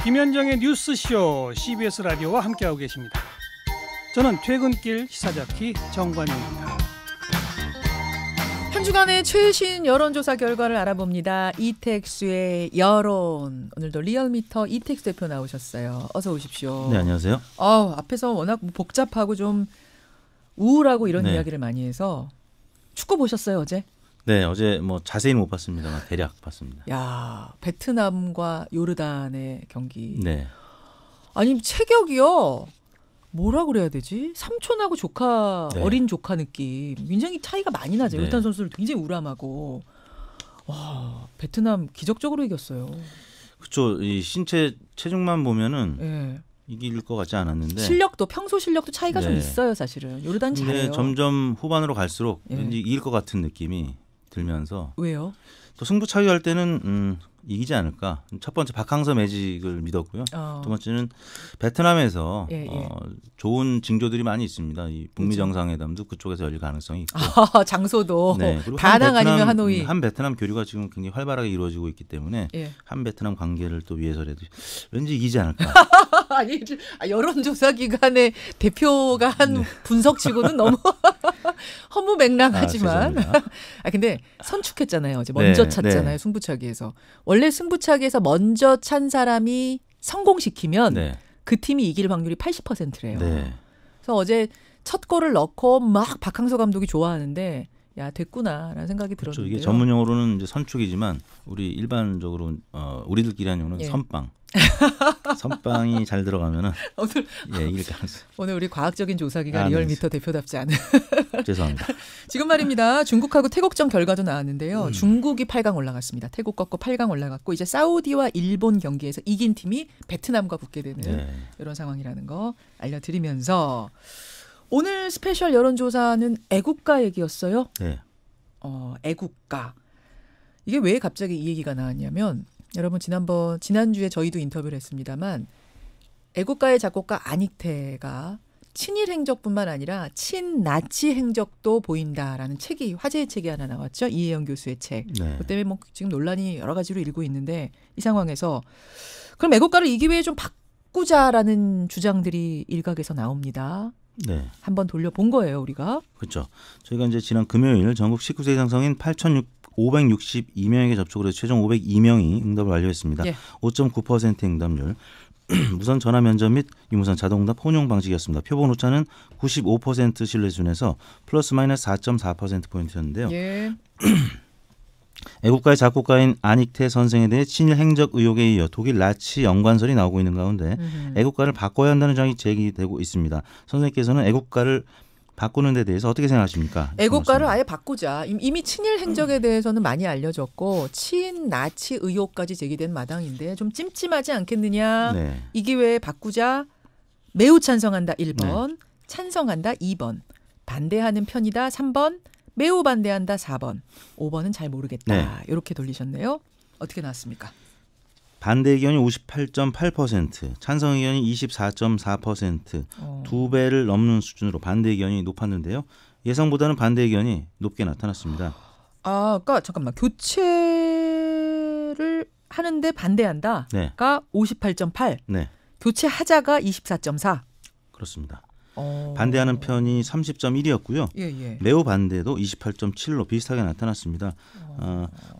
김현정의 뉴스쇼 CBS 라디오와 함께하고 계십니다. 저는 퇴근길 시사자키 정관용입니다. 한 주간의 최신 여론조사 결과를 알아봅니다. 이택수의 여론. 오늘도 리얼미터 이택수 대표 나오셨어요. 어서 오십시오. 네, 안녕하세요. 앞에서 워낙 복잡하고 좀 우울하고 이런 네. 이야기를 많이 해서 축구 보셨어요, 어제? 네, 어제 뭐 자세히는 못 봤습니다만 대략 봤습니다. 야, 베트남과 요르단의 경기. 네. 아니, 체격이요. 뭐라 그래야 되지? 삼촌하고 조카, 네. 어린 조카 느낌. 굉장히 차이가 많이 나죠. 네. 요르단 선수들 굉장히 우람하고. 와, 베트남 기적적으로 이겼어요. 그렇죠. 이 신체 체중만 보면은 예. 이길 것 같지 않았는데. 실력도 평소 실력도 차이가 좀 네. 있어요, 사실은. 요르단 근데 잘해요. 점점 후반으로 갈수록 예. 왠지 이길 것 같은 느낌이 들면서 왜요? 또 승부차기 할 때는 이기지 않을까. 첫 번째 박항서 매직을 믿었고요. 두 번째는 베트남에서 예, 예. 좋은 징조들이 많이 있습니다. 이 북미 정상회담도 그쪽에서 열릴 가능성이 있고. 장소도 네, 그리고 다낭 아니면 하노이. 한 베트남 교류가 지금 굉장히 활발하게 이루어지고 있기 때문에 예. 한 베트남 관계를 또 위해서라도 왠지 이기지 않을까. 아니, 여론조사 기관의 대표가 한 네. 분석치고는 너무 허무맹랑하지만. 죄송합니다. 근데 선축했잖아요. 어제 먼저 네, 찼잖아요. 네. 승부차기에서. 원래 승부차기에서 먼저 찬 사람이 성공시키면 네. 그 팀이 이길 확률이 80%래요. 네. 그래서 어제 첫 골을 넣고 막 박항서 감독이 좋아하는데 야, 됐구나라는 생각이 그렇죠. 들었는데요. 이게 전문 용어로는 이제 선축이지만 우리 일반적으로 우리들끼리 하는 용어는 예. 선빵. 선빵이 잘 들어가면은 이길 가능성. 오늘 우리 과학적인 조사기가 네. 리얼미터 대표답지 않은. 죄송합니다. 지금 말입니다. 중국하고 태국전 결과도 나왔는데요. 중국이 8강 올라갔습니다. 태국 꺾고 8강 올라갔고 이제 사우디와 일본 경기에서 이긴 팀이 베트남과 붙게 되는 네. 이런 상황이라는 거 알려드리면서 오늘 스페셜 여론조사는 애국가 얘기였어요. 네. 애국가. 이게 왜 갑자기 이 얘기가 나왔냐면 여러분 지난주에 저희도 인터뷰를 했습니다만 애국가의 작곡가 안익태가 친일 행적뿐만 아니라 친나치 행적도 보인다라는 책이 화제의 책이 하나 나왔죠. 이혜영 교수의 책. 네. 그 때문에 뭐 지금 논란이 여러 가지로 일고 있는데 이 상황에서 그럼 애국가를 이 기회에 좀 바꾸자라는 주장들이 일각에서 나옵니다. 네. 한번 돌려본 거예요, 우리가. 그렇죠. 저희가 이제 지난 금요일 전국 19세 이상 성인 8,562명에게 접촉을 해서 최종 502명이 응답을 완료했습니다. 예. 5.9% 응답률. 무선 전화 면접 및 유무선 자동응답 혼용 방식이었습니다. 표본 오차는 95% 신뢰 수준에서 플러스 마이너스 4.4%포인트였는데요. 예. 애국가의 작곡가인 안익태 선생에 대해 친일 행적 의혹에 이어 독일 나치 연관설이 나오고 있는 가운데 애국가를 바꿔야 한다는 주장이 제기되고 있습니다. 선생님께서는 애국가를 바꾸는 데 대해서 어떻게 생각하십니까? 애국가를 아예 바꾸자. 이미 친일 행적에 대해서는 많이 알려졌고 친나치 의혹까지 제기된 마당인데 좀 찜찜하지 않겠느냐. 네. 이 기회에 바꾸자. 매우 찬성한다 1번. 찬성한다 2번. 반대하는 편이다 3번. 매우 반대한다 4번. 5번은 잘 모르겠다. 네. 이렇게 돌리셨네요. 어떻게 나왔습니까? 반대 의견이 58.8%, 찬성 의견이 24.4%, 두 배를 넘는 수준으로 반대 의견이 높았는데요. 예상보다는 반대 의견이 높게 나타났습니다. 그러니까 잠깐만. 교체를 하는데 반대한다가 네. 58.8. 네, 교체하자가 24.4. 그렇습니다. 반대하는 편이 30.1이었고요. 예. 매우 반대도 28.7로 비슷하게 나타났습니다.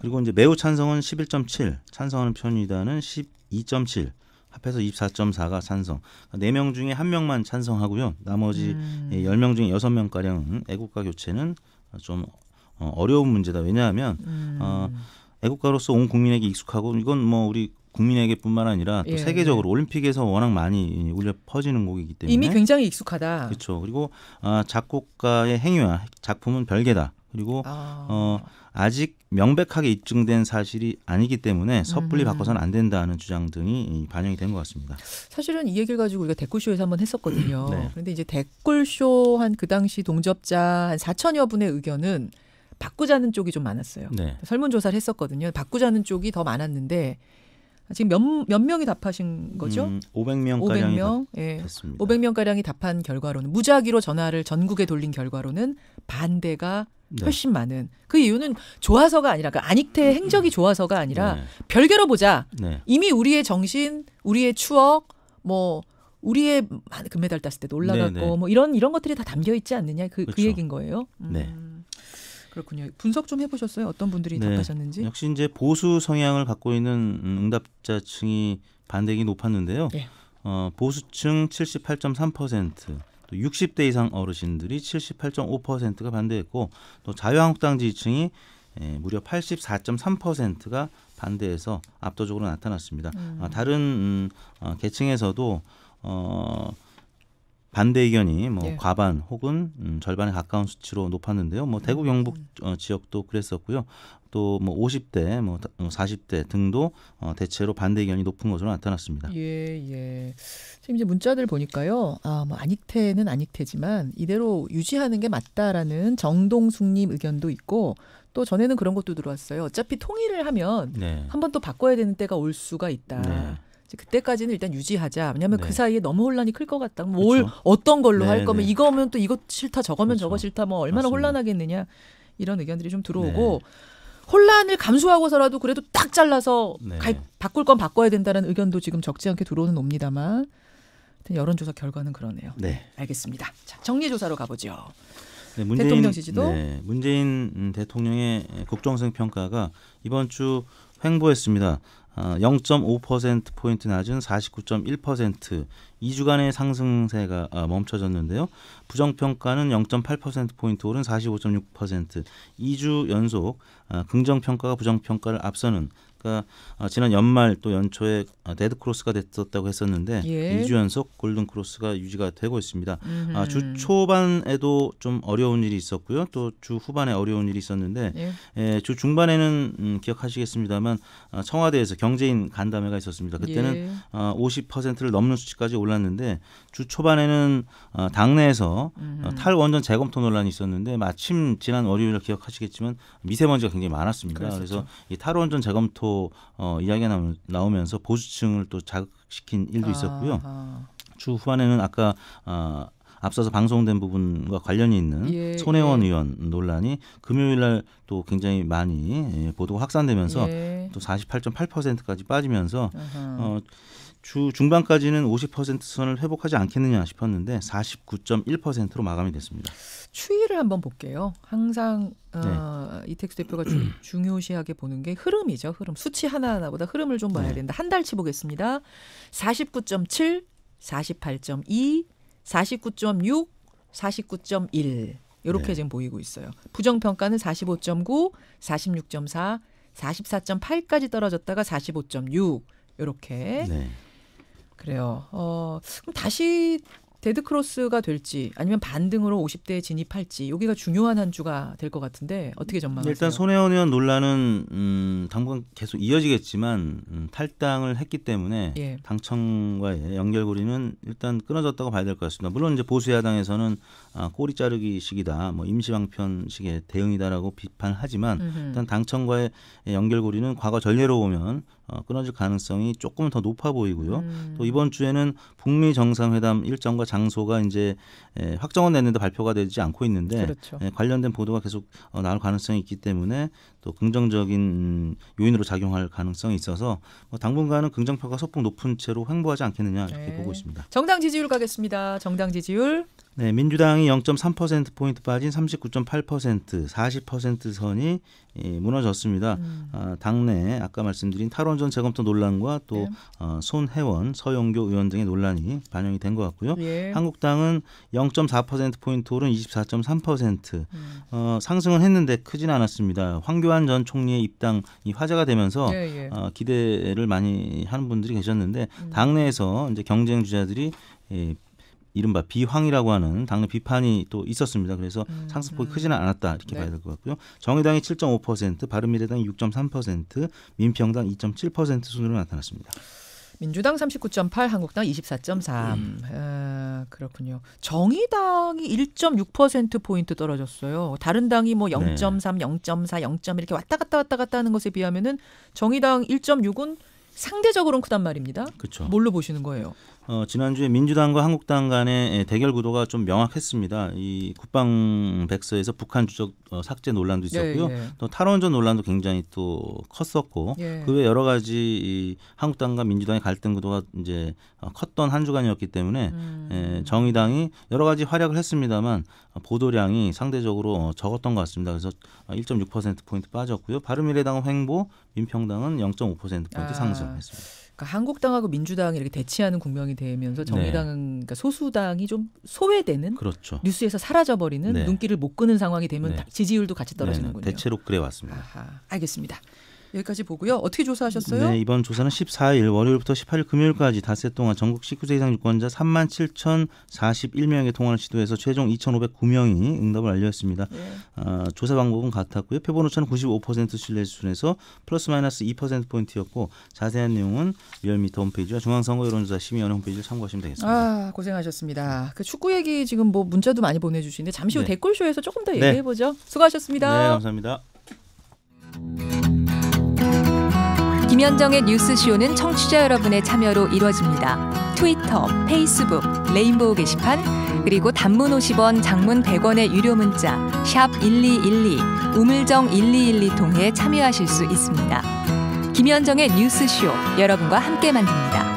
그리고 이제 매우 찬성은 11.7, 찬성하는 편이다는 12.7, 합해서 24.4가 찬성. 4명 중에 1명만 찬성하고요. 나머지 10명 중에 6명가량은 애국가 교체는 좀 어려운 문제다. 왜냐하면 애국가로서 온 국민에게 익숙하고 이건 뭐 우리 국민에게뿐만 아니라 또 세계적으로 올림픽에서 워낙 많이 울려 퍼지는 곡이기 때문에 이미 굉장히 익숙하다. 그렇죠. 그리고 작곡가의 행위와 작품은 별개다. 그리고 아직 명백하게 입증된 사실이 아니기 때문에 섣불리 바꿔서는 안 된다는 주장 등이 반영이 된 것 같습니다. 사실은 이 얘기를 가지고 우리가 댓글쇼에서 한번 했었거든요. 네. 그런데 이제 댓글쇼 한 그 당시 동접자 한 4천여 분의 의견은 바꾸자는 쪽이 좀 많았어요. 네. 설문조사를 했었거든요. 바꾸자는 쪽이 더 많았는데 지금 몇 명이 답하신 거죠? 500명 가량이 500명. 됐습니다. 500명 가량이 답한 결과로는 무작위로 전화를 전국에 돌린 결과로는 반대가 네. 훨씬 많은. 그 이유는 좋아서가 아니라 그 안익태 행적이 좋아서가 아니라 네. 별개로 보자. 네. 이미 우리의 정신, 우리의 추억, 뭐 우리의 금메달 땄을 때도 올라갔고 네. 뭐 이런 것들이 다 담겨 있지 않느냐 그 그렇죠. 얘기인 거예요. 네. 그렇군요. 분석 좀 해보셨어요? 어떤 분들이 네. 답하셨는지? 역시 이제 보수 성향을 갖고 있는 응답자층이 반대기 높았는데요. 예. 보수층 78.3%, 또 60대 이상 어르신들이 78.5%가 반대했고, 또 자유한국당 지지층이 무려 84.3%가 반대해서 압도적으로 나타났습니다. 다른 계층에서도 반대 의견이 뭐 예. 과반 혹은 절반에 가까운 수치로 높았는데요. 뭐 대구 경북 지역도 그랬었고요. 또 뭐 50대, 뭐 40대 등도 대체로 반대 의견이 높은 것으로 나타났습니다. 예. 지금 이제 문자들 보니까요. 뭐 안익태는 안익태지만 이대로 유지하는 게 맞다라는 정동숙님 의견도 있고 또 전에는 그런 것도 들어왔어요. 어차피 통일을 하면 네. 한 번 또 바꿔야 되는 때가 올 수가 있다. 네. 그때까지는 일단 유지하자. 왜냐하면 네. 그 사이에 너무 혼란이 클 것 같다. 그렇죠. 어떤 걸로 할 네, 거면 네. 이거면 또 이거 싫다, 저거면 그렇죠. 저거 싫다. 뭐 얼마나 맞습니다. 혼란하겠느냐. 이런 의견들이 좀 들어오고 혼란을 감수하고서라도 그래도 딱 잘라서 네. 바꿀 건 바꿔야 된다는 의견도 지금 적지 않게 들어오는 옵니다만 하여튼 여론조사 결과는 그러네요. 네. 알겠습니다. 자, 정리조사로 가보죠. 네, 대통령 지지도? 네, 문재인 대통령의 국정성 평가가 이번 주 횡보했습니다. 0.5%포인트 낮은 49.1%, 2주간의 상승세가 멈춰졌는데요. 부정평가는 0.8%포인트 오른 45.6%, 2주 연속 긍정평가가 부정평가를 앞서는, 그러니까 지난 연말 또 연초에 데드크로스가 됐었다고 했었는데 예. 2주 연속 골든크로스가 유지가 되고 있습니다. 주 초반에도 좀 어려운 일이 있었고요. 또 주 후반에 어려운 일이 있었는데 주 중반에는 기억하시겠습니다만 청와대에서 경제인 간담회가 있었습니다. 그때는 50%를 넘는 수치까지 올랐는데 주 초반에는 당내에서 탈원전 재검토 논란이 있었는데 마침 지난 월요일 기억하시겠지만 미세먼지가 굉장히 많았습니다. 그랬었죠. 그래서 이 탈원전 재검토 이야기가 나오면서 보수층을 또 자극시킨 일도 있었고요. 주 후반에는 아까 앞서서 방송된 부분과 관련이 있는 손혜원 의원 논란이 금요일 날 또 굉장히 많이 보도가 확산되면서 또 48.8%까지 빠지면서 주 중반까지는 50% 선을 회복하지 않겠느냐 싶었는데 49.1%로 마감이 됐습니다. 추이를 한번 볼게요. 항상 이택수 대표가 중요시하게 보는 게 흐름이죠. 흐름. 수치 하나하나보다 흐름을 좀 봐야 된다. 한 달치 보겠습니다. 49.7, 48.2, 49.6, 49.1 이렇게 지금 보이고 있어요. 부정평가는 45.9, 46.4, 44.8까지 떨어졌다가 45.6 이렇게. 그래요. 그럼 다시 데드크로스가 될지 아니면 반등으로 50대에 진입할지 여기가 중요한 한 주가 될 것 같은데 어떻게 전망하세요? 일단 손혜원 의원 논란은 당분 계속 이어지겠지만 탈당을 했기 때문에 당청과의 연결고리는 일단 끊어졌다고 봐야 될 것 같습니다. 물론 이제 보수야당에서는 꼬리 자르기식이다, 뭐 임시방편식의 대응이다라고 비판하지만 일단 당청과의 연결고리는 과거 전례로 보면 끊어질 가능성이 조금 더 높아 보이고요. 또 이번 주에는 북미 정상회담 일정과 장소가 이제 확정은 됐는데 발표가 되지 않고 있는데 관련된 보도가 계속 나올 가능성이 있기 때문에 또 긍정적인 요인으로 작용할 가능성이 있어서 당분간은 긍정평가 소폭 높은 채로 횡보하지 않겠느냐 이렇게 보고 있습니다. 정당 지지율 가겠습니다. 정당 지지율. 네, 민주당이 0.3%포인트 빠진 39.8%, 40% 선이 무너졌습니다. 당내 아까 말씀드린 탈원전 재검토 논란과 또 손혜원, 서영교 의원 등의 논란이 반영이 된 것 같고요. 한국당은 0.4%포인트 오른 24.3%, 상승은 했는데 크진 않았습니다. 황교안 전 총리의 입당이 화제가 되면서 기대를 많이 하는 분들이 계셨는데 당내에서 이제 경쟁 주자들이 이른바 비황이라고 하는 당내 비판이 또 있었습니다. 그래서 상승폭이 크지는 않았다 이렇게 봐야 될 것 같고요. 정의당이 7.5%, 바른미래당이 6.3%, 민평당 2.7% 순으로 나타났습니다. 민주당 39.8, 한국당 24.3. 그렇군요. 정의당이 1.6%포인트 떨어졌어요. 다른 당이 뭐 0.3, 0.4, 0. 이렇게 왔다 갔다 하는 것에 비하면은 정의당 1.6은 상대적으로는 크단 말입니다. 그렇죠. 뭘로 보시는 거예요? 지난주에 민주당과 한국당 간의 대결 구도가 좀 명확했습니다. 이 국방백서에서 북한 주적 삭제 논란도 있었고요. 예, 예. 또 탈원전 논란도 굉장히 또 컸었고 예. 그 외 여러 가지 이 한국당과 민주당의 갈등 구도가 이제 컸던 한 주간이었기 때문에 정의당이 여러 가지 활약을 했습니다만 보도량이 상대적으로 적었던 것 같습니다. 그래서 1.6%포인트 빠졌고요. 바른미래당은 횡보, 민평당은 0.5%포인트 상승했습니다. 그러니까 한국당하고 민주당이 이렇게 대치하는 국면이 되면서 정의당은 그러니까 소수당이 좀 소외되는 그렇죠. 뉴스에서 사라져버리는 네. 눈길을 못 끄는 상황이 되면 네. 지지율도 같이 떨어지는군요. 대체로 그래 왔습니다. 아하, 알겠습니다. 여기까지 보고요. 어떻게 조사하셨어요? 네, 이번 조사는 14일 월요일부터 18일 금요일까지 닷새 동안 전국 19세 이상 유권자 37,041명에게 통화를 시도해서 최종 2,509명이 응답을 완료했습니다. 예. 조사 방법은 같았고요. 표본 오차는 95% 신뢰 수준에서 플러스 마이너스 2%포인트였고 자세한 내용은 리얼미터 홈페이지와 중앙선거 여론조사 심의위원회 홈페이지를 참고하시면 되겠습니다. 아, 고생하셨습니다. 그 축구 얘기 지금 뭐 문자도 많이 보내주시는데 잠시 후 네. 댓글쇼에서 조금 더 네. 얘기해보죠. 수고하셨습니다. 네, 감사합니다. 김현정의 뉴스쇼는 청취자 여러분의 참여로 이루어집니다. 트위터, 페이스북, 레인보우 게시판, 그리고 단문 50원, 장문 100원의 유료 문자 샵 1212, 우물정 1212 통해 참여하실 수 있습니다. 김현정의 뉴스쇼, 여러분과 함께 만듭니다.